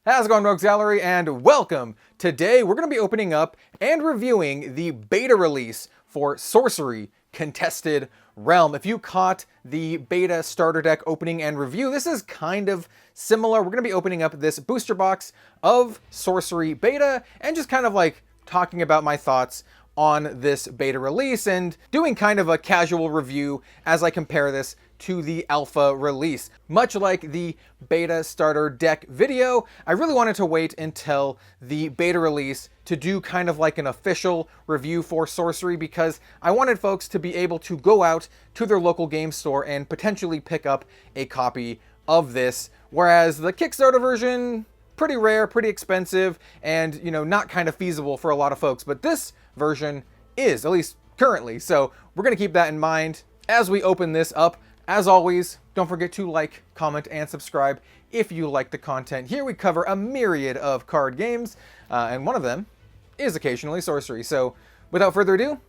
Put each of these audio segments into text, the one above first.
How's it going, Rogues Gallery, and welcome! Today we're going to be opening up and reviewing the beta release for Sorcery Contested Realm. If you caught the beta starter deck opening and review, this is kind of similar. We're going to be opening up this booster box of Sorcery beta and just kind of like talking about my thoughts on this beta release and doing kind of a casual review as I compare this to the alpha release. Much like the beta starter deck video, I really wanted to wait until the beta release to do kind of like an official review for Sorcery because I wanted folks to be able to go out to their local game store and potentially pick up a copy of this, whereas the Kickstarter version, pretty rare, pretty expensive, and, you know, not kind of feasible for a lot of folks, but this version is, at least currently. So we're going to keep that in mind as we open this up. As always, don't forget to like, comment, and subscribe if you like the content. Here we cover a myriad of card games, and one of them is occasionally Sorcery. So without further ado,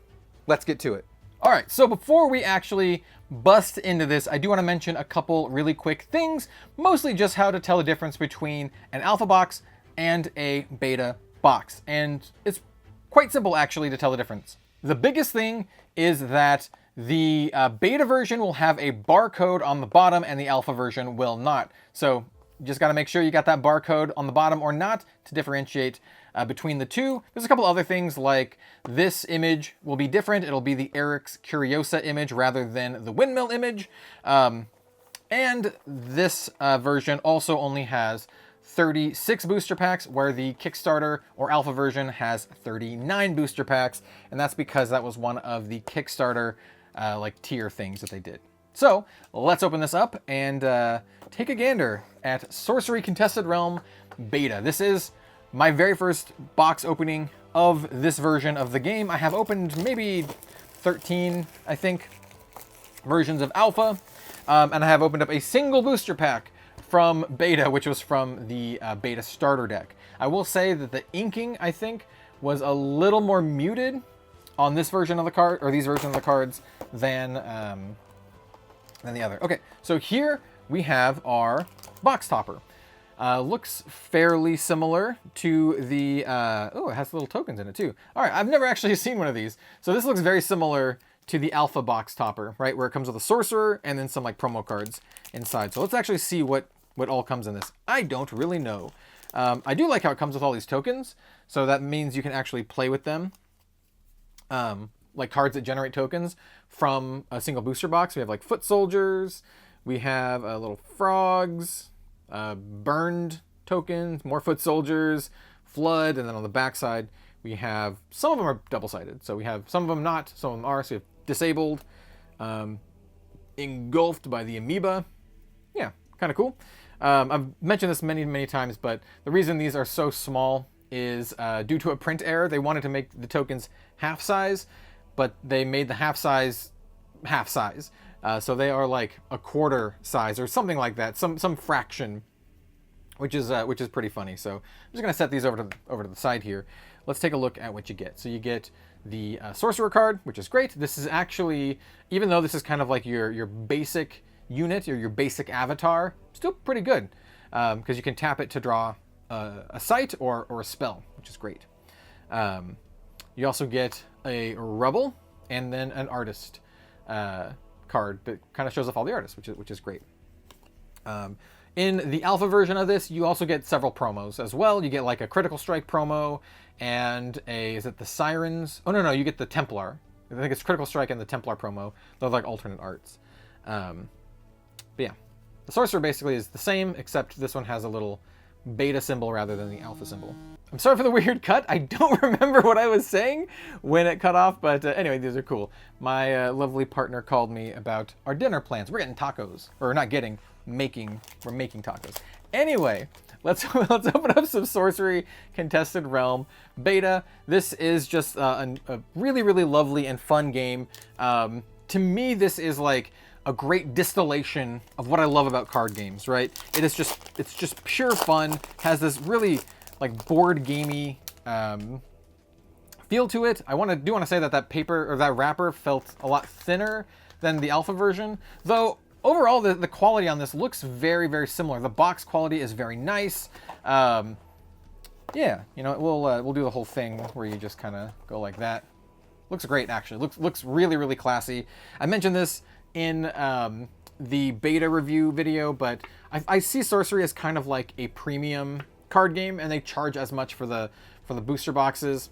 let's get to it. All right, so before we actually bust into this, I do want to mention a couple really quick things, mostly just how to tell the difference between an alpha box and a beta box. And it's quite simple, actually, to tell the difference. The biggest thing is that the beta version will have a barcode on the bottom and the alpha version will not. So you just got to make sure you got that barcode on the bottom or not to differentiate between the two. There's a couple other things, like this image will be different. It'll be the Eric's Curiosa image rather than the windmill image. And this version also only has 36 booster packs, where the Kickstarter or alpha version has 39 booster packs. And that's because that was one of the Kickstarter like tier things that they did. So let's open this up and take a gander at Sorcery Contested Realm Beta. This is my very first box opening of this version of the game. I have opened maybe 13, I think, versions of Alpha, and I have opened up a single booster pack from Beta, which was from the Beta starter deck. I will say that the inking, I think, was a little more muted on this version of the card, or these versions of the cards, than the other. Okay, so here we have our box topper. Looks fairly similar to the, oh, it has little tokens in it too. All right, I've never actually seen one of these. So this looks very similar to the alpha box topper, right? Where it comes with a sorcerer and then some like promo cards inside. So let's actually see what all comes in this. I don't really know. I do like how it comes with all these tokens. So that means you can actually play with them. Like cards that generate tokens from a single booster box. We have like foot soldiers. We have little frogs. Burned tokens, more foot soldiers, flood, and then on the backside we have, some of them are double-sided, so we have some of them not, some of them are, so we have disabled, engulfed by the amoeba. Yeah, kind of cool. I've mentioned this many times, but the reason these are so small is due to a print error. They wanted to make the tokens half size, but they made the half size half size. So they are like a quarter size or something like that, some fraction, which is pretty funny. So I'm just gonna set these over to the side here. Let's take a look at what you get. So you get the sorcerer card, which is great. This is actually, even though this is kind of like your basic unit or your basic avatar, still pretty good because you can tap it to draw a sight or a spell, which is great. You also get a rebel and then an artist card that kind of shows off all the artists, which is great. In the alpha version of this, you also get several promos as well. You get like a critical strike promo and is it the sirens? Oh no, you get the Templar. I think it's critical strike and the Templar promo. They're like alternate arts. But yeah, the sorcerer basically is the same, except this one has a little beta symbol rather than the alpha symbol. I'm sorry for the weird cut. I don't remember what I was saying when it cut off, but anyway, these are cool. My lovely partner called me about our dinner plans. We're getting tacos, or not getting, making. We're making tacos. Anyway, let's open up some Sorcery Contested Realm Beta. This is just a really lovely and fun game. To me, this is like a great distillation of what I love about card games, right? It's just pure fun. Has this really like board gamey feel to it. I do want to say that paper or that wrapper felt a lot thinner than the alpha version, though overall, the quality on this looks very, very similar. The box quality is very nice. Yeah, you know, we'll do the whole thing where you just kind of go like that. Looks great, actually. Looks really, really classy. I mentioned this in the beta review video, but I see Sorcery as kind of like a premium card game, and they charge as much for the booster boxes,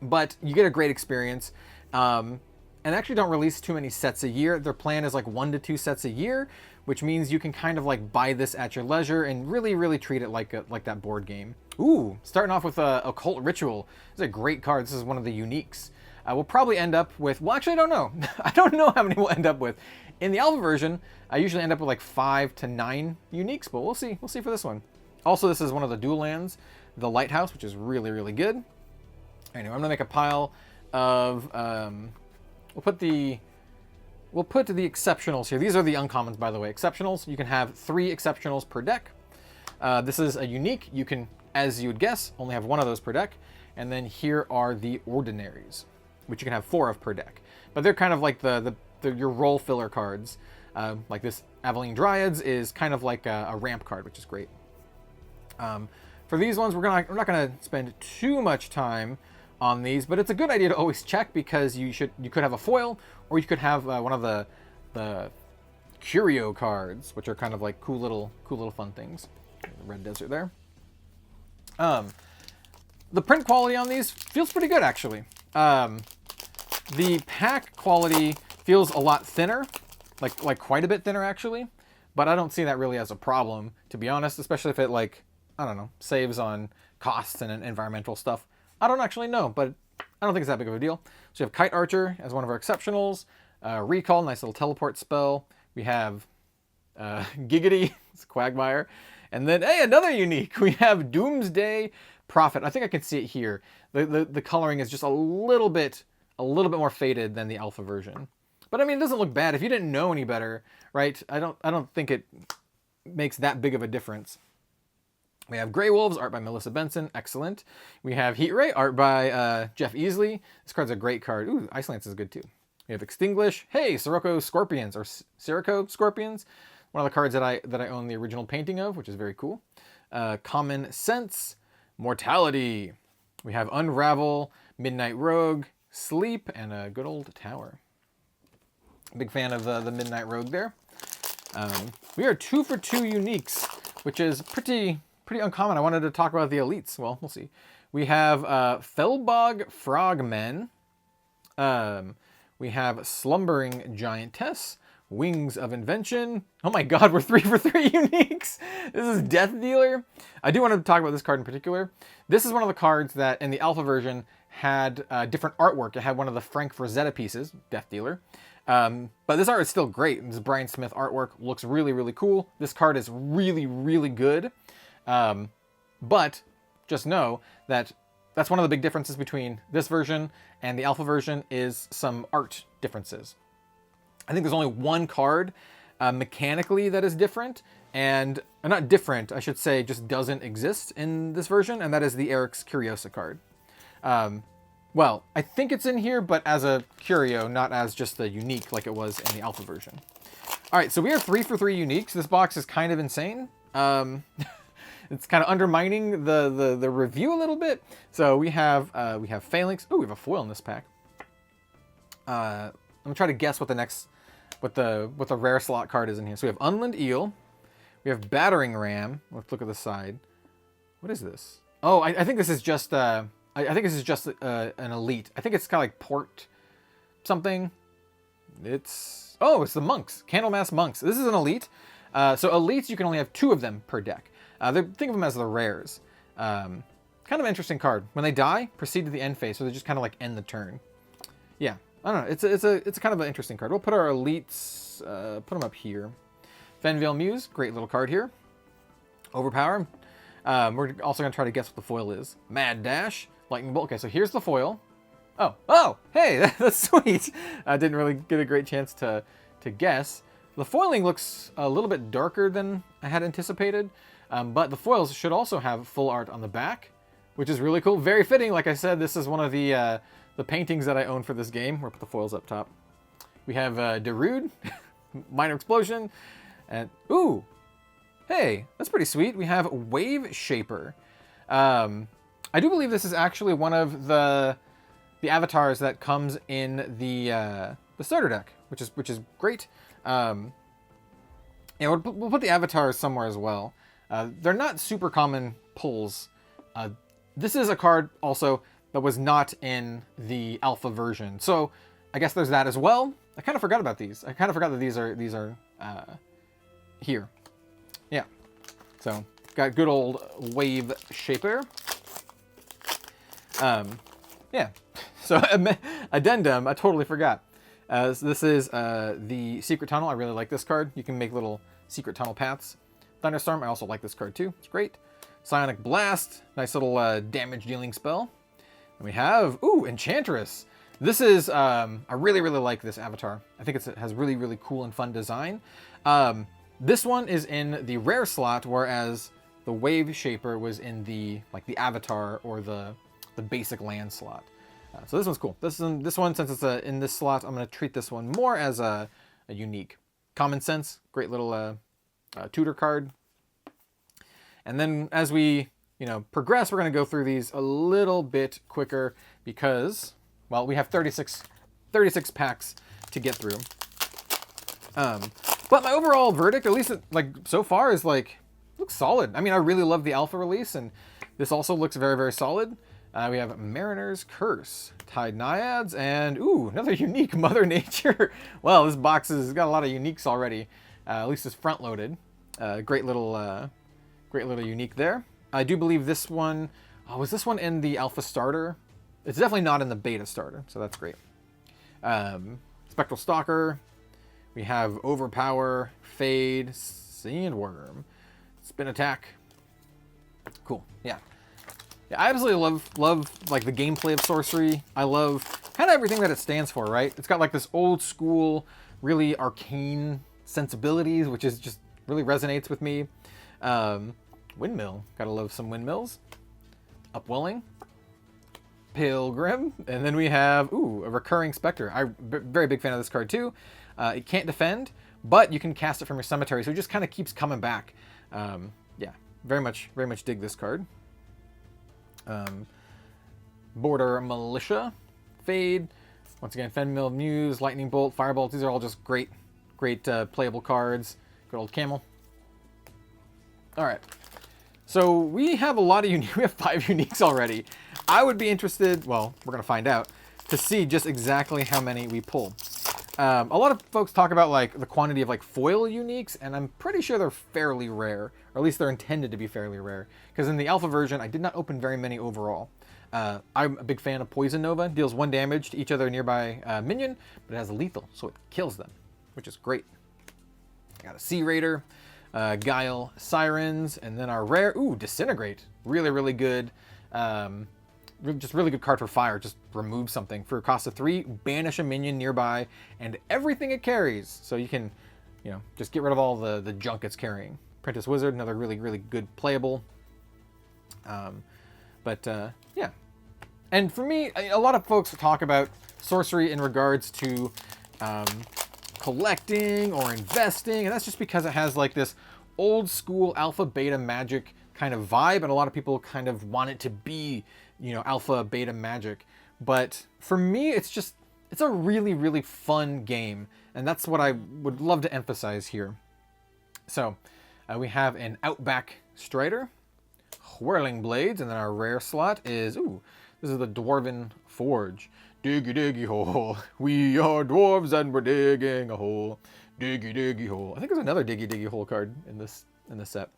but you get a great experience. And actually don't release too many sets a year. Their plan is like 1 to 2 sets a year, which means you can kind of like buy this at your leisure and really, really treat it like that board game. Ooh, starting off with a Occult Ritual. This is a great card. This is one of the uniques. We'll probably end up with, well, actually, I don't know. I don't know how many we'll end up with. In the alpha version, I usually end up with like 5 to 9 uniques, but we'll see. We'll see for this one. Also, this is one of the dual lands, the Lighthouse, which is really, really good. Anyway, I'm gonna make a pile of, we'll put the exceptionals here. These are the uncommons, by the way. Exceptionals, you can have 3 exceptionals per deck. This is a unique. You can, as you would guess, only have 1 of those per deck. And then here are the ordinaries, which you can have 4 of per deck. But they're kind of like your role filler cards. Like this Avaline Dryads is kind of like a ramp card, which is great. For these ones, we're not gonna spend too much time on these, but it's a good idea to always check, because you could have a foil, or you could have one of the curio cards, which are kind of like cool little fun things. Red Desert there. The print quality on these feels pretty good, actually. The pack quality feels a lot thinner, like quite a bit thinner, actually, but I don't see that really as a problem, to be honest, especially if it, like, I don't know, saves on costs and environmental stuff. I don't actually know, but I don't think it's that big of a deal. So we have Kite Archer as one of our exceptionals. Recall, nice little teleport spell. We have Giggity, it's Quagmire. And then, hey, another unique. We have Doomsday Prophet. I think I can see it here. The coloring is just a little bit more faded than the alpha version. But I mean, it doesn't look bad. If you didn't know any better, right? I don't think it makes that big of a difference. We have Grey Wolves, art by Melissa Benson, excellent. We have Heat Ray, art by Jeff Easley. This card's a great card. Ooh, Ice Lance is good too. We have Extinguish. Hey, Sirocco Scorpions, or Sirocco Scorpions. One of the cards that I own the original painting of, which is very cool. Common Sense, Mortality. We have Unravel, Midnight Rogue, Sleep, and a good old Tower. Big fan of the Midnight Rogue there. We are 2 for 2 uniques, which is pretty uncommon. I wanted to talk about the elites. Well, we'll see. We have Fellbog Frogmen. We have Slumbering Giantess. Wings of Invention. Oh my god, we're 3 for 3 uniques. This is Death Dealer. I do want to talk about this card in particular. This is one of the cards that in the alpha version had different artwork. It had one of the Frank Frazetta pieces, Death Dealer. But this art is still great. This Brian Smith artwork looks really, really cool. This card is really, really good. But just know that that's one of the big differences between this version and the alpha version is some art differences. I think there's only one card mechanically that is different, and not different, I should say, just doesn't exist in this version, and that is the Eric's Curiosa card. Well, I think it's in here, but as a curio, not as just the unique like it was in the alpha version. All right, so we are 3 for 3 uniques. This box is kind of insane. It's kind of undermining the review a little bit. So we have Phalanx. Oh, we have a foil in this pack. I'm gonna try to guess what the rare slot card is in here. So we have Unland Eel. We have Battering Ram. Let's look at the side. What is this? Oh, I think this is just I think this is just an elite. I think it's kind of like port something. It's the monks, Candlemass monks. This is an elite. So elites, you can only have 2 of them per deck. Think of them as the rares. Kind of interesting card. When they die, proceed to the end phase, so they just kind of like end the turn. Yeah, I don't know. It's kind of an interesting card. We'll put our elites, put them up here. Fenvale Muse, great little card here. Overpower. We're also gonna try to guess what the foil is. Mad Dash, Lightning Bolt. Okay, so here's the foil. Oh, hey, that's sweet. I didn't really get a great chance to guess. The foiling looks a little bit darker than I had anticipated, but the foils should also have full art on the back, which is really cool. Very fitting. Like I said, this is one of the paintings that I own for this game. We'll put the foils up top. We have Darude. minor explosion. And, ooh, hey, that's pretty sweet. We have Wave Shaper. I do believe this is actually one of the avatars that comes in the starter deck, which is great. Yeah, we'll put the avatars somewhere as well. They're not super common pulls. This is a card also that was not in the alpha version, so I guess there's that as well. I kind of forgot about these. I kind of forgot that these are here. Yeah. So got good old Wave Shaper. Yeah. So addendum, I totally forgot. So this is the Secret Tunnel. I really like this card. You can make little secret tunnel paths. Thunderstorm, I also like this card too. It's great. Psionic Blast, nice little damage dealing spell. And we have, ooh, Enchantress. This is, I really like this avatar. I think it has really cool and fun design. This one is in the rare slot, whereas the Wave Shaper was in the avatar or the basic land slot. So this one's cool. This one, since it's in this slot, I'm going to treat this one more as a unique. Common Sense, great little tutor card. And then as we progress, we're going to go through these a little bit quicker because, well, we have 36 packs to get through. But my overall verdict, at least so far, is looks solid. I mean, I really love the alpha release, and this also looks very solid. We have Mariner's Curse, Tide Naiads, and ooh, another unique, Mother Nature. Well, this box has got a lot of uniques already. At least it's front loaded. Great little unique there. I do believe this one, was this one in the alpha starter? It's definitely not in the beta starter, so that's great. Spectral Stalker. We have Overpower, Fade, Sandworm, Spin Attack. Cool, yeah. Yeah, I absolutely love the gameplay of Sorcery. I love kind of everything that it stands for, right? It's got this old school, really arcane sensibilities, which is just really resonates with me. Windmill, gotta love some windmills. Upwelling, Pilgrim, and then we have a Recurring Spectre. I'm very big fan of this card too. It can't defend, but you can cast it from your cemetery, so it just kind of keeps coming back. Yeah, very much dig this card. Border Militia, Fade, once again, Fenmill Muse, Lightning Bolt, Firebolt. These are all just great playable cards. Good old Camel. All right, so we have a lot of unique. We have 5 uniques already. I would be interested. Well, we're gonna find out to see just exactly how many we pull. A lot of folks talk about the quantity of foil uniques, and I'm pretty sure they're fairly rare, or at least they're intended to be fairly rare. Because in the alpha version, I did not open very many overall. I'm a big fan of Poison Nova. Deals 1 damage to each other nearby minion, but it has lethal, so it kills them, which is great. I got a Sea Raider, Guile, Sirens, and then our rare, Disintegrate. Really good. Just really good card for fire. Just remove something for a cost of 3, banish a minion nearby, and everything it carries. So you can, just get rid of all the junk it's carrying. Apprentice Wizard, another really good playable. Yeah. And for me, a lot of folks talk about Sorcery in regards to collecting or investing, and that's just because it has this old school alpha beta magic kind of vibe, and a lot of people kind of want it to be alpha beta magic. But for me, it's a really fun game, and that's what I would love to emphasize here. So we have an Outback Strider, Whirling Blades, and then our rare slot is this is the Dwarven Forge. Diggy hole, we are dwarves and we're digging a hole. Diggy hole. I think there's another diggy hole card in this set.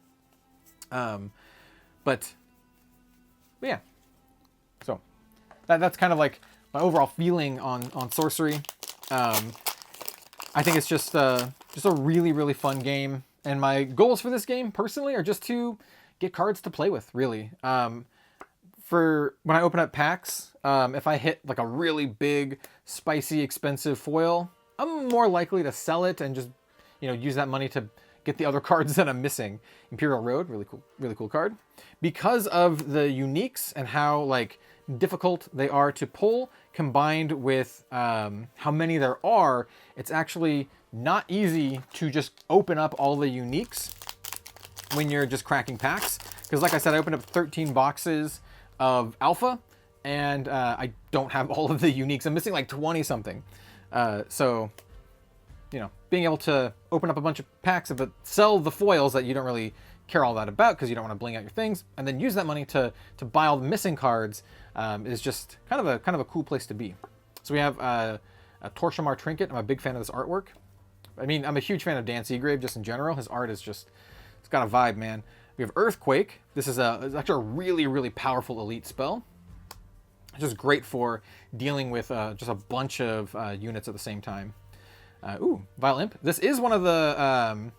But yeah. So that's kind of my overall feeling on Sorcery. I think it's just a really fun game, and my goals for this game personally are just to get cards to play with, really. For when I open up packs, if I hit a really big, spicy, expensive foil, I'm more likely to sell it and just use that money to get the other cards that I'm missing. Imperial Road, really cool card. Because of the uniques and how difficult they are to pull, combined with how many there are, it's actually not easy to just open up all the uniques when you're just cracking packs. Because like I said, I opened up 13 boxes of alpha, and I don't have all of the uniques. I'm missing like 20 something. So, you know, being able to open up a bunch of packs, but sell the foils that you don't really care all that about because you don't want to bling out your things, and then use that money to buy all the missing cards is just kind of a cool place to be. So we have a Torshimar trinket. I'm a big fan of this artwork. I mean, I'm a huge fan of Dan Seagrave just in general. His art is just, it's got a vibe, man. We have Earthquake. This is it's actually a really, really powerful elite spell. It's just great for dealing with just a bunch of units at the same time. Vile Imp. This is one of the,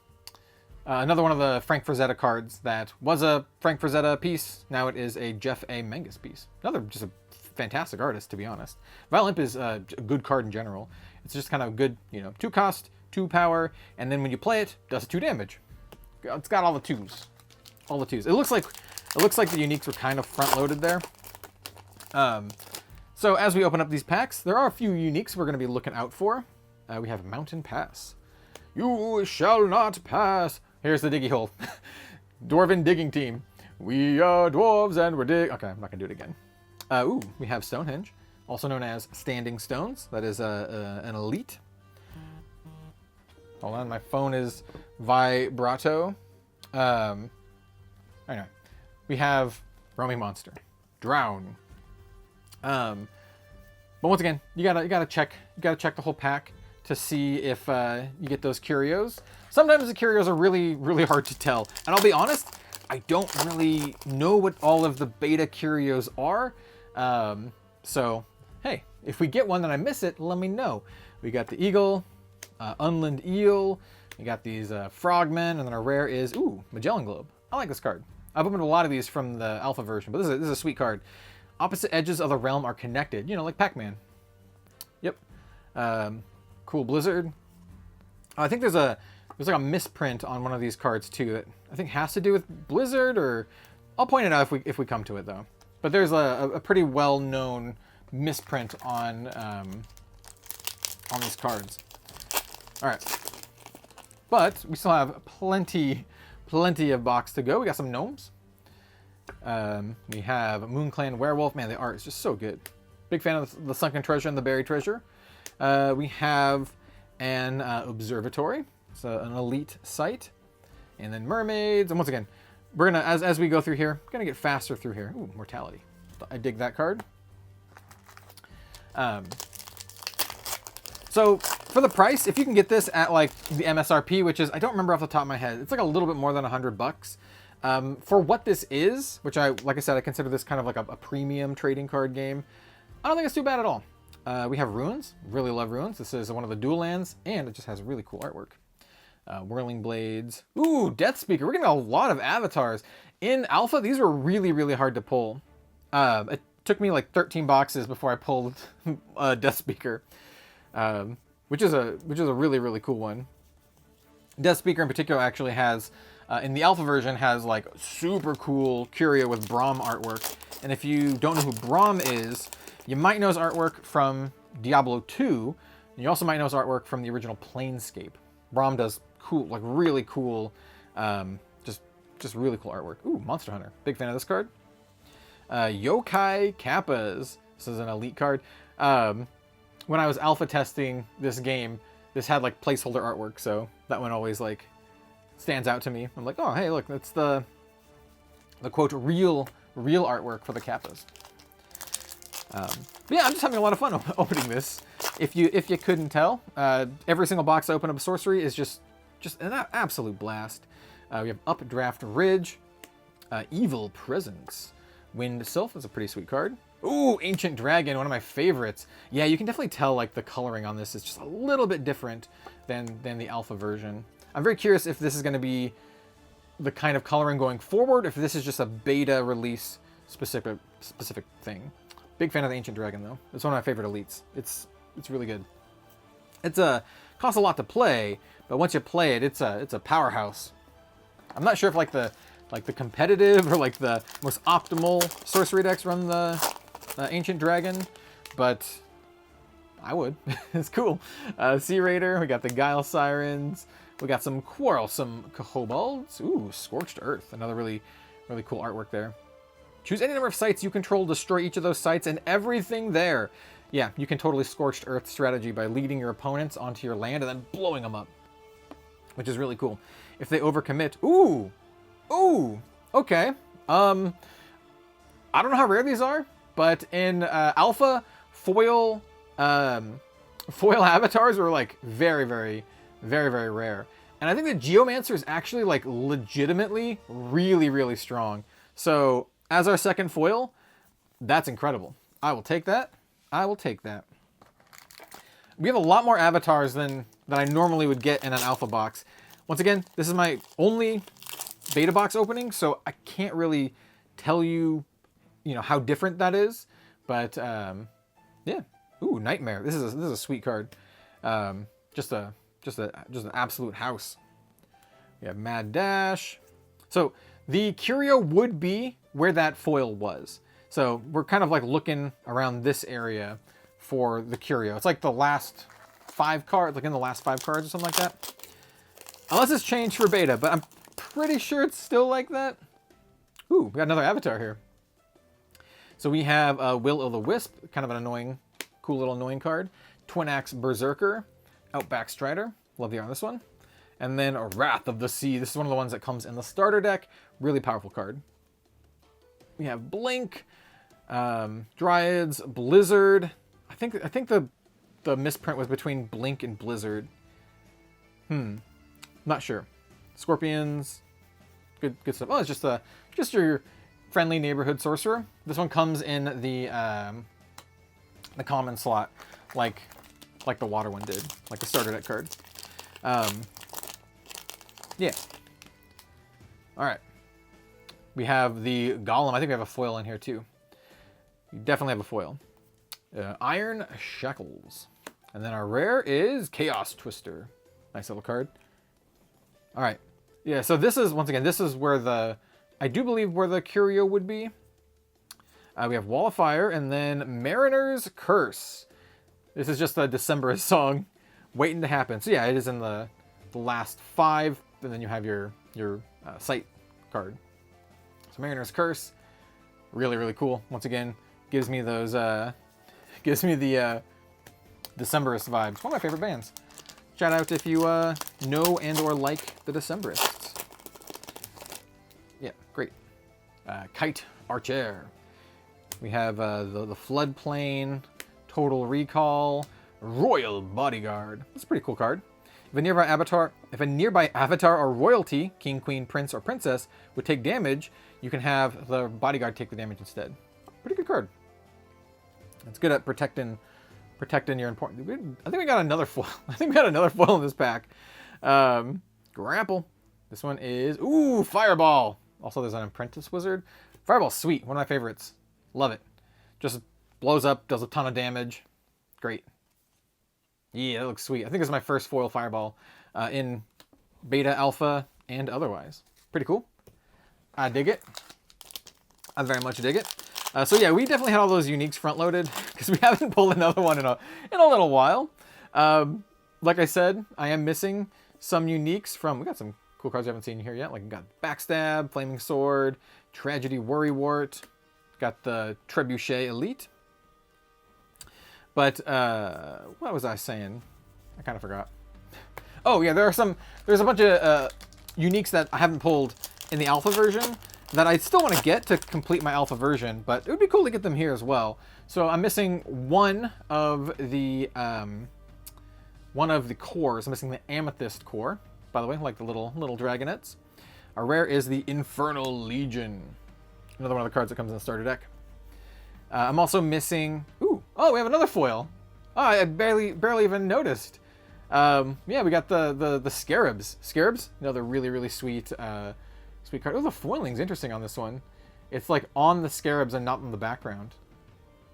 another one of the Frank Frazetta cards that was a Frank Frazetta piece. Now it is a Jeff A. Menges piece. Another just a fantastic artist, to be honest. Vile Imp is a good card in general. It's just kind of good, you know, 2 cost, 2 power, and then when you play it, does 2 damage. It's got all the 2s. All the 2s. It looks like the uniques were kind of front-loaded there. So as we open up these packs, there are a few uniques we're going to be looking out for. We have Mountain Pass. You shall not pass. Here's the diggy hole. Dwarven digging team. We are dwarves and we're Okay, I'm not going to do it again. We have Stonehenge, also known as Standing Stones. That is an elite. Hold on, my phone is vibrato. I know. We have Roaming Monster. Drown. But once again, you gotta check the whole pack to see if you get those curios. Sometimes the curios are really, really hard to tell. And I'll be honest, I don't really know what all of the beta curios are. So, hey, if we get one and I miss it, let me know. We got the Eagle, Unland Eel, we got these Frogmen, and then our rare is, Magellan Globe. I like this card. I've opened a lot of these from the alpha version, but this is a sweet card. Opposite edges of the realm are connected, you know, like Pac-Man. Yep. Cool Blizzard. I think there's like a misprint on one of these cards too that I think has to do with Blizzard, or I'll point it out if we come to it though. But there's a pretty well-known misprint on these cards. All right, but we still have plenty of box to go. We got some gnomes. We have Moonclan Werewolf. Man, the art is just so good. Big fan of the Sunken Treasure and the Buried Treasure. We have an Observatory. It's an elite site. And then Mermaids. And once again, we're gonna, as we go through here, we're gonna get faster through here. Ooh, Mortality. I dig that card. So for the price, if you can get this at like the MSRP, which is, I don't remember off the top of my head, it's like a little bit more than $100. For what this is, which like I said, I consider this kind of like a premium trading card game. I don't think it's too bad at all. We have Ruins. Really love Ruins. This is one of the dual lands, and it just has really cool artwork. Whirling Blades. Ooh, Death Speaker. We're getting a lot of avatars. In Alpha, these were really, really hard to pull. It took me like 13 boxes before I pulled Death Speaker, which is a really, really cool one. Death Speaker in particular actually has, in the Alpha version, has like super cool curio with Braum artwork. And if you don't know who Braum is, you might know his artwork from Diablo 2. And you also might know his artwork from the original Planescape. Braum does cool, like really cool, just really cool artwork. Ooh, Monster Hunter. Big fan of this card. Yokai Kappas. This is an elite card. When I was alpha testing this game, this had like placeholder artwork, so that one always like stands out to me. I'm like, oh, hey, look, that's the quote real artwork for the Kappas. But yeah, I'm just having a lot of fun opening this. If you couldn't tell, every single box I open up of Sorcery is just an absolute blast. We have Updraft Ridge, Evil Presence, Wind Sylph is a pretty sweet card. Ooh, Ancient Dragon, one of my favorites. Yeah, you can definitely tell like the coloring on this is just a little bit different than the alpha version. I'm very curious if this is going to be the kind of coloring going forward, if this is just a beta release specific thing. Big fan of the Ancient Dragon though. It's one of my favorite elites. It's really good. It's costs a lot to play, but once you play it, it's a powerhouse. I'm not sure if like the competitive or like the most optimal sorcery decks run the Ancient Dragon, but I would. It's cool. Sea Raider. We got the Guile Sirens. We got some Quarrelsome Kobolds. Ooh, Scorched Earth. Another really, really cool artwork there. Choose any number of sites you control, destroy each of those sites and everything there. Yeah, you can totally Scorched Earth strategy by leading your opponents onto your land and then blowing them up, which is really cool. If they overcommit, ooh, okay. I don't know how rare these are, but in alpha, foil avatars are like very, very, very, very rare. And I think the Geomancer is actually like legitimately really, really strong. So as our second foil, that's incredible. I will take that. I will take that. We have a lot more avatars than I normally would get in an alpha box. Once again, this is my only beta box opening, so I can't really tell you, how different that is. But yeah. Ooh, Nightmare. This is a sweet card. Just an absolute house. We have Mad Dash. So the curio would be where that foil was. So we're kind of like looking around this area for the curio. It's like the last 5 cards, like in the last 5 cards or something like that. Unless it's changed for beta, but I'm pretty sure it's still like that. Ooh, we got another avatar here. So we have Will-O-the-Wisp, kind of an annoying, cool little annoying card. Twin Axe Berserker, Outback Strider, love the art on this one. And then a Wrath of the Sea. This is one of the ones that comes in the starter deck. Really powerful card. We have Blink, Dryads, Blizzard. I think the misprint was between Blink and Blizzard. Not sure. Scorpions, good stuff. Oh, it's just your friendly neighborhood sorcerer. This one comes in the common slot, like the water one did, like the starter deck card. Yeah. All right. We have the Golem. I think we have a foil in here too. We definitely have a foil. Iron Shackles. And then our rare is Chaos Twister. Nice little card. All right. Yeah, so this is, once again, this is where I do believe where the curio would be. We have Wall of Fire and then Mariner's Curse. This is just a Decemberist song waiting to happen. So yeah, it is in the last 5, and then you have your site card. So Mariner's Curse, really, really cool. Once again, gives me those, gives me the Decemberist vibes. One of my favorite bands. Shout out if you know and or like the Decemberists. Yeah, great. Kite Archer. We have the Floodplain, Total Recall, Royal Bodyguard. That's a pretty cool card. If a nearby avatar or royalty, king, queen, prince, or princess, would take damage, you can have the bodyguard take the damage instead. Pretty good card. It's good at protecting your important. I think we got another foil. I think we got another foil in this pack. Grapple. This one is Fireball. Also, there's an Apprentice Wizard. Fireball's sweet. One of my favorites. Love it. Just blows up, does a ton of damage. Great. Yeah, that looks sweet. I think this is my first foil Fireball in beta, alpha, and otherwise. Pretty cool. I dig it. I very much dig it. So yeah, we definitely had all those uniques front loaded because we haven't pulled another one in a little while. Like I said, I am missing some uniques from. We got some cool cards we haven't seen here yet. Like we got Backstab, Flaming Sword, Tragedy Worrywart. Got the Trebuchet Elite. But what was I saying? I kind of forgot. Oh yeah, there's a bunch of uniques that I haven't pulled in the alpha version that I still want to get to complete my alpha version, but it would be cool to get them here as well. So I'm missing one of the cores. I'm missing the Amethyst core, by the way, like the little dragonets. Our rare is the Infernal Legion. Another one of the cards that comes in the starter deck. I'm also missing. We have another foil. Oh, I barely even noticed. Yeah, we got the Scarabs. Scarabs, another really, really sweet sweet card. Oh, the foiling's interesting on this one. It's like on the Scarabs and not in the background.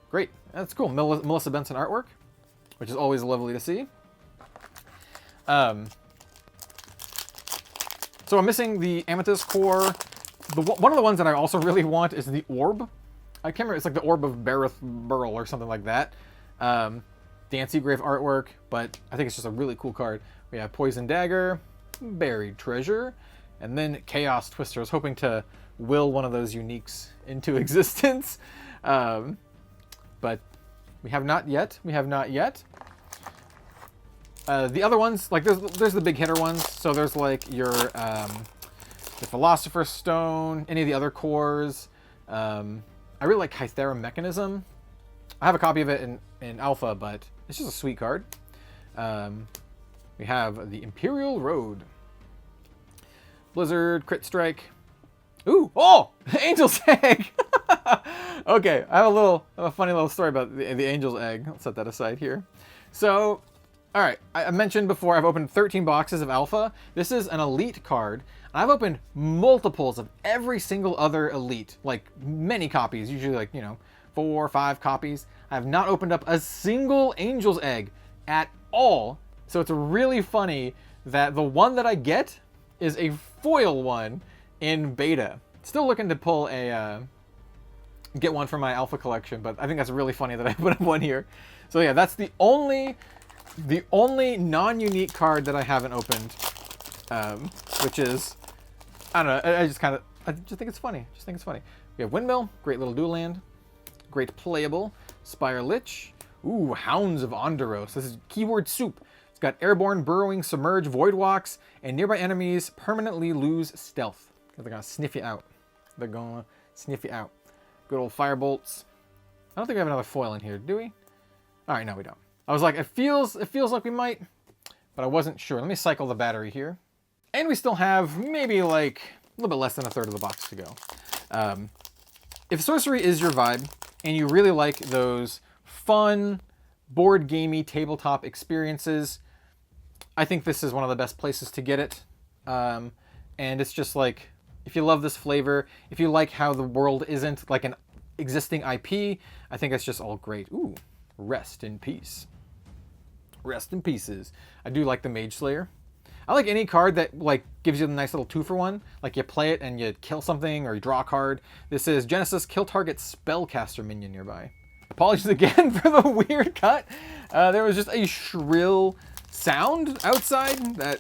Great, that's cool. Melissa Benson artwork, which is always lovely to see. So I'm missing the Amethyst core. One of the ones that I also really want is the Orb. I can't remember. It's like the Orb of Bareth Burl or something like that. Dancy Grave artwork, but I think it's just a really cool card. We have Poison Dagger, Buried Treasure, and then Chaos Twister. I was hoping to will one of those uniques into existence, but we have not yet. We have not yet. The other ones, like there's the big hitter ones. So there's like your the Philosopher's Stone, any of the other cores. I really like Kythera Mechanism. I have a copy of it in alpha, but it's just a sweet card. We have the Imperial Road, Blizzard, Crit Strike. Ooh, oh, Angel's Egg. Okay, I have a funny little story about the Angel's Egg. I'll set that aside here. So, all right, I mentioned before I've opened 13 boxes of alpha. This is an elite card. I've opened multiples of every single other elite, like many copies, usually like, 4 or 5 copies. I have not opened up a single Angel's Egg at all. So it's really funny that the one that I get is a foil one in beta. Still looking to pull get one for my alpha collection, but I think that's really funny that I put up one here. So yeah, that's the only non-unique card that I haven't opened, which is, I don't know, I just think it's funny. We have Windmill, great little dual land, great playable, Spire Lich, ooh, Hounds of Onderos. This is keyword soup. It's got Airborne, Burrowing, Submerge, Void Walks, and nearby enemies permanently lose stealth. They're gonna sniff you out. Good old Firebolts. I don't think we have another foil in here, do we? All right, no, we don't. I was like, it feels like we might, but I wasn't sure. Let me cycle the battery here. And we still have maybe like a little bit less than a third of the box to go. If Sorcery is your vibe and you really like those fun, board gamey tabletop experiences, I think this is one of the best places to get it. And it's just like, if you love this flavor, if you like how the world isn't like an existing IP, I think it's just all great. Ooh, rest in peace. Rest in pieces. I do like the Mage Slayer. I like any card that like gives you the nice little 2-for-1. Like you play it and you kill something or you draw a card. This is Genesis, kill target spellcaster minion nearby. Apologies again for the weird cut. There was just a shrill sound outside that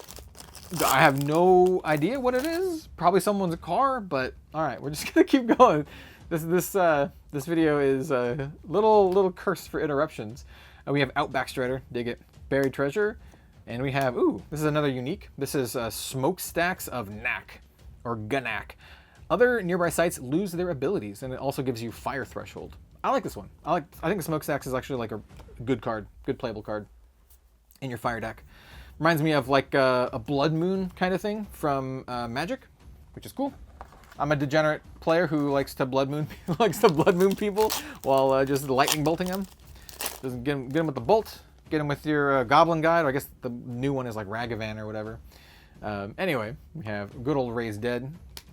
I have no idea what it is. Probably someone's car, but all right, we're just gonna keep going. This video is a little cursed for interruptions. We have Outback Strider, dig it. Buried Treasure, and we have, ooh, this is another unique. This is Smokestacks of Knack, or Ganak. Other nearby sites lose their abilities, and it also gives you Fire Threshold. I like this one. I think the Smokestacks is actually like a good card, good playable card in your fire deck. Reminds me of like a Blood Moon kind of thing from Magic, which is cool. I'm a degenerate player who likes to Blood Moon people while just lightning bolting them. Just get him with the bolt. Get him with your Goblin Guide, or I guess the new one is like Ragavan or whatever. Anyway, we have good old Raised Dead,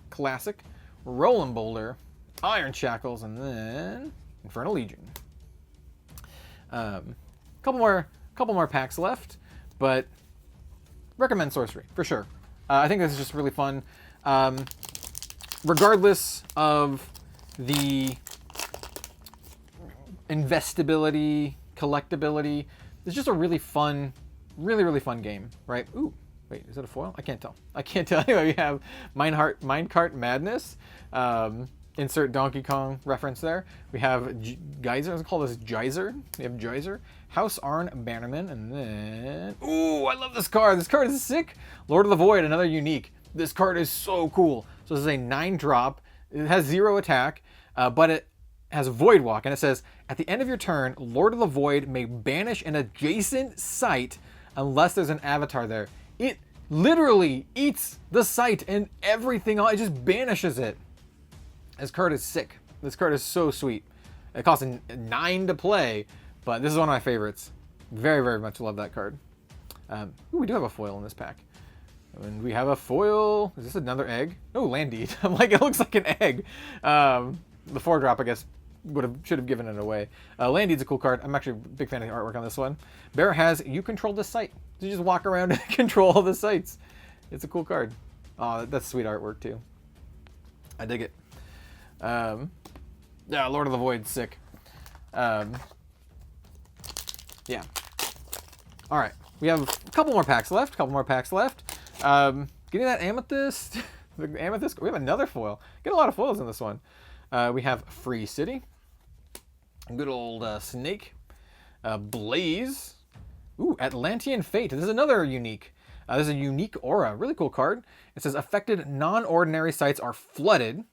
classic, Rolling Boulder, Iron Shackles, and then Infernal Legion. Couple more packs left, but recommend Sorcery for sure. I think this is just really fun. Regardless of the investability, collectability, it's just a really fun game, right? Ooh, wait, is it a foil? I can't tell. Anyway, we have Minecart Madness. Insert Donkey Kong reference there. We have Geyser. Let's call this Geyser. We have Geyser. House Arn Bannerman, and then, ooh, I love this card. This card is sick. Lord of the Void, another unique. This card is so cool. So this is a 9-drop. It has 0 attack, but it has Void Walk, and it says, at the end of your turn, Lord of the Void may banish an adjacent site unless there's an avatar there. It literally eats the site and everything else. It just banishes it. This card is sick. This card is so sweet. It costs 9 to play, but this is one of my favorites. Very, very much love that card. Ooh, we do have a foil in this pack. And we have a foil. Is this another egg? Oh, Landeed. I'm like, it looks like an egg. The 4-drop, I guess, should have given it away. Landeed's a cool card. I'm actually a big fan of the artwork on this one. Bear has, you control this site. So you just walk around and control all the sites. It's a cool card. Oh, that's sweet artwork too. I dig it. Yeah, Lord of the Void, sick. Yeah, All right, we have a couple more packs left. Getting that amethyst. The amethyst. We have another foil. Get a lot of foils in this one. We have Free City. Good old Snake. Blaze. Ooh, Atlantean Fate. This is another unique. This is a unique aura. Really cool card. It says affected non-ordinary sites are flooded.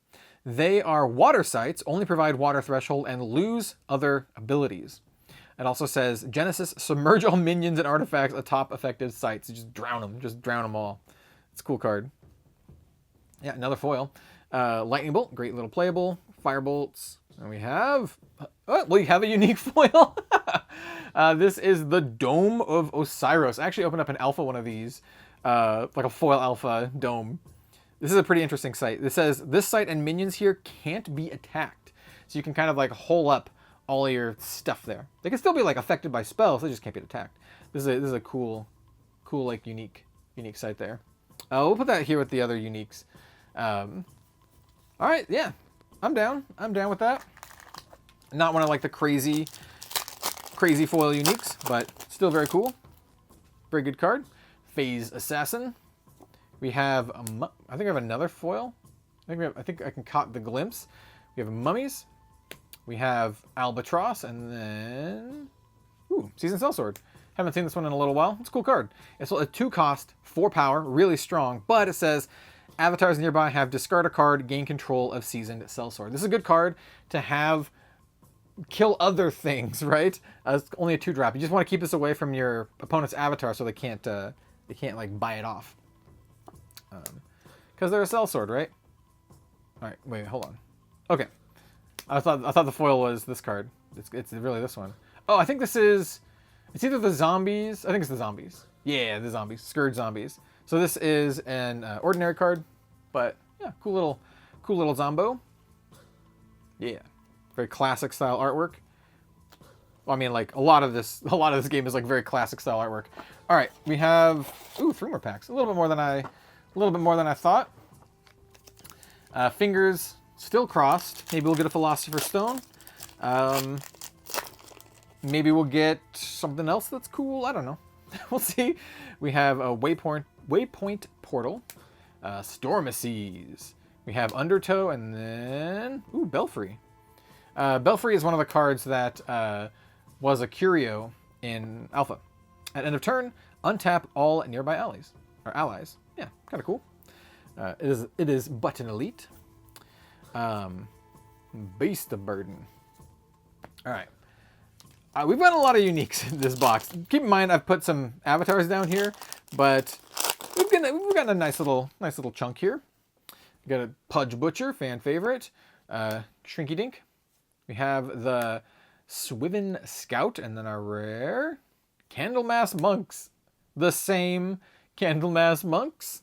They are water sites, only provide water threshold, and lose other abilities. It also says Genesis, submerge all minions and artifacts atop affected sites. Just drown them all. It's a cool card. Yeah, another foil. Lightning Bolt, great little playable. Firebolts. And we have... we have a unique foil. This is the Dome of Osiris. I actually opened up an alpha one of these. Like a foil alpha dome. This is a pretty interesting site. It says, this site and minions here can't be attacked. So you can kind of like hole up all of your stuff there. They can still be like affected by spells, they just can't be attacked. This is a cool like unique site there. We'll put that here with the other uniques. All right, yeah, I'm down with that. Not one of like the crazy foil uniques, but still very cool. Very good card. Phase Assassin. We have I think I have another foil. I think I can caught the glimpse. We have Mummies. We have Albatross, and then Seasoned Sellsword. Haven't seen this one in a little while. It's a cool card. It's a 2-cost, 4 power, really strong, but it says avatars nearby have discard a card, gain control of Seasoned Sellsword. This is a good card to have kill other things, right? It's only a 2-drop. You just want to keep this away from your opponent's avatar so they can't like buy it off. Because they're a sellsword, right? All right, wait, hold on. Okay, I thought the foil was this card. It's really this one. Oh, I think this is. It's either the zombies. I think it's the zombies. Yeah, the zombies. Scourge zombies. So this is an ordinary card, but yeah, cool little zombo. Yeah, very classic style artwork. Well, I mean, like a lot of this game is like very classic style artwork. All right, we have 3 more packs. A little bit more than I thought. Fingers still crossed. Maybe we'll get a Philosopher's Stone. Maybe we'll get something else that's cool. I don't know. We'll see. We have a Waypoint Portal, Stormacies. We have Undertow, and then Belfry. Belfry is one of the cards that was a curio in Alpha. At end of turn, untap all nearby allies. Yeah, kind of cool. It is Button Elite. Beast of Burden. All right. We've got a lot of uniques in this box. Keep in mind, I've put some avatars down here, but we've got a nice little chunk here. We got a Pudge Butcher, fan favorite. Shrinky Dink. We have the Swiven Scout, and then our rare Candlemass Monks. The same Candlemass Monks.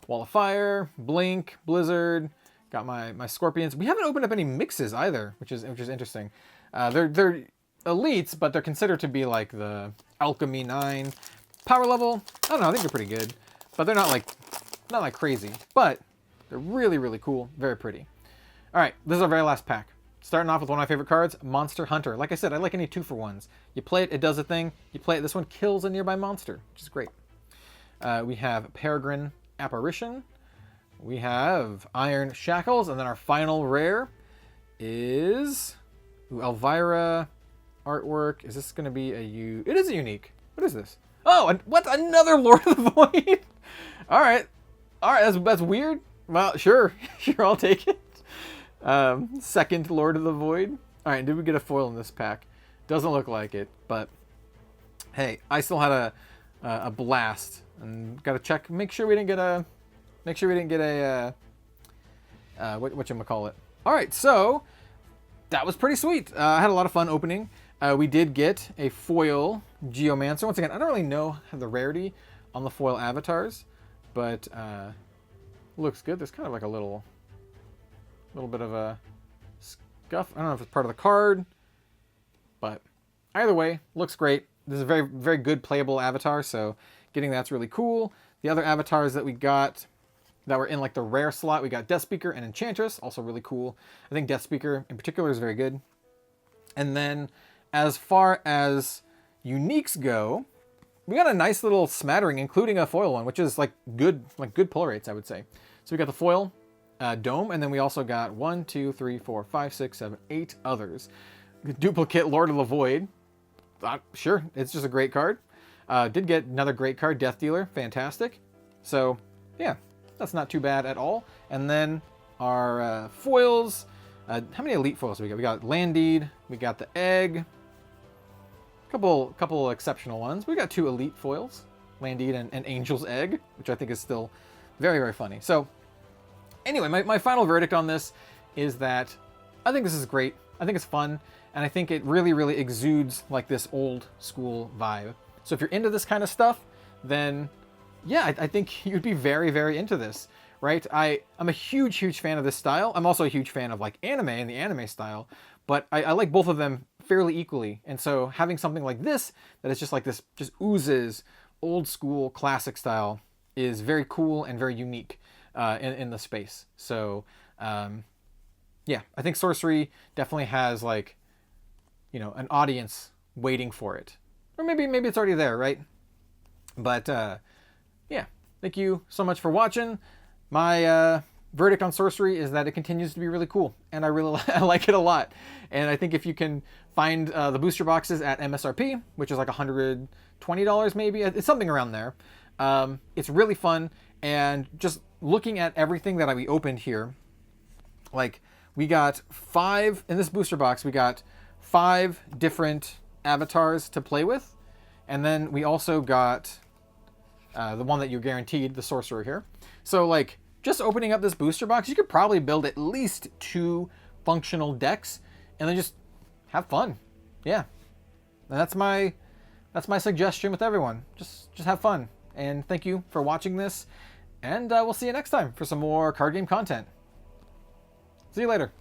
Wall of Fire, Blink, Blizzard. Got my Scorpions. We haven't opened up any mixes either, which is interesting. They're elites, but they're considered to be like the Alchemy 9 power level. I don't know. I think they're pretty good, but they're not like crazy. But they're really cool, very pretty. All right, this is our very last pack. Starting off with one of my favorite cards, Monster Hunter. Like I said, I like any 2-for-1s. You play it, it does a thing. You play it, this one kills a nearby monster, which is great. We have Peregrine Apparition. We have Iron Shackles, and then our final rare is Elvira artwork. Is this going to be It is a unique. What is this? Oh, what? Another Lord of the Void? All right, that's weird. Well, sure, I'll take it. Second Lord of the Void. All right, did we get a foil in this pack? Doesn't look like it, but hey, I still had a blast, and got to check, make sure we didn't get a whatchamacallit. All right, so that was pretty sweet. I had a lot of fun opening. We did get a foil Geomancer. Once again, I don't really know the rarity on the foil avatars, but looks good. There's kind of like a little bit of a scuff. I don't know if it's part of the card, but either way, looks great. This is a very, very good playable avatar, so getting that's really cool. The other avatars that we got that were in like the rare slot, we got Death Speaker and Enchantress, also really cool. I think Death Speaker in particular is very good. And then as far as uniques go, we got a nice little smattering, including a foil one, which is like good pull rates, I would say. So we got the foil dome, and then we also got 1, 2, 3, 4, 5, 6, 7, 8 others. Duplicate Lord of the Void. Sure, it's just a great card. Did get another great card, Death Dealer, fantastic. So yeah, that's not too bad at all. And then our foils. How many elite foils do we got? We got Landeed, we got the Egg. Couple exceptional ones. We got 2 elite foils, Landeed and Angel's Egg, which I think is still very, very funny. So anyway, my final verdict on this is that I think this is great. I think it's fun, and I think it really, really exudes like this old school vibe. So if you're into this kind of stuff, then yeah, I think you'd be very, very into this, right? I'm a huge, huge fan of this style. I'm also a huge fan of like anime and the anime style, but I like both of them fairly equally. And so having something like this, that is just like this, just oozes old school classic style, is very cool and very unique in the space. So yeah, I think Sorcery definitely has like, you know, an audience waiting for it. Or maybe it's already there, right? But yeah, thank you so much for watching. My verdict on Sorcery is that it continues to be really cool, and I really I like it a lot. And I think if you can find the booster boxes at MSRP, which is like $120 maybe, it's something around there. It's really fun, and just looking at everything that we opened here, like we got 5 in this booster box. We got 5 different avatars to play with, and then we also got the one that you're guaranteed, the Sorcerer here. So like, just opening up this booster box, you could probably build at least 2 functional decks, and then just have fun. Yeah, and that's my suggestion with everyone. Just have fun, and thank you for watching this, and we'll see you next time for some more card game content. See you later.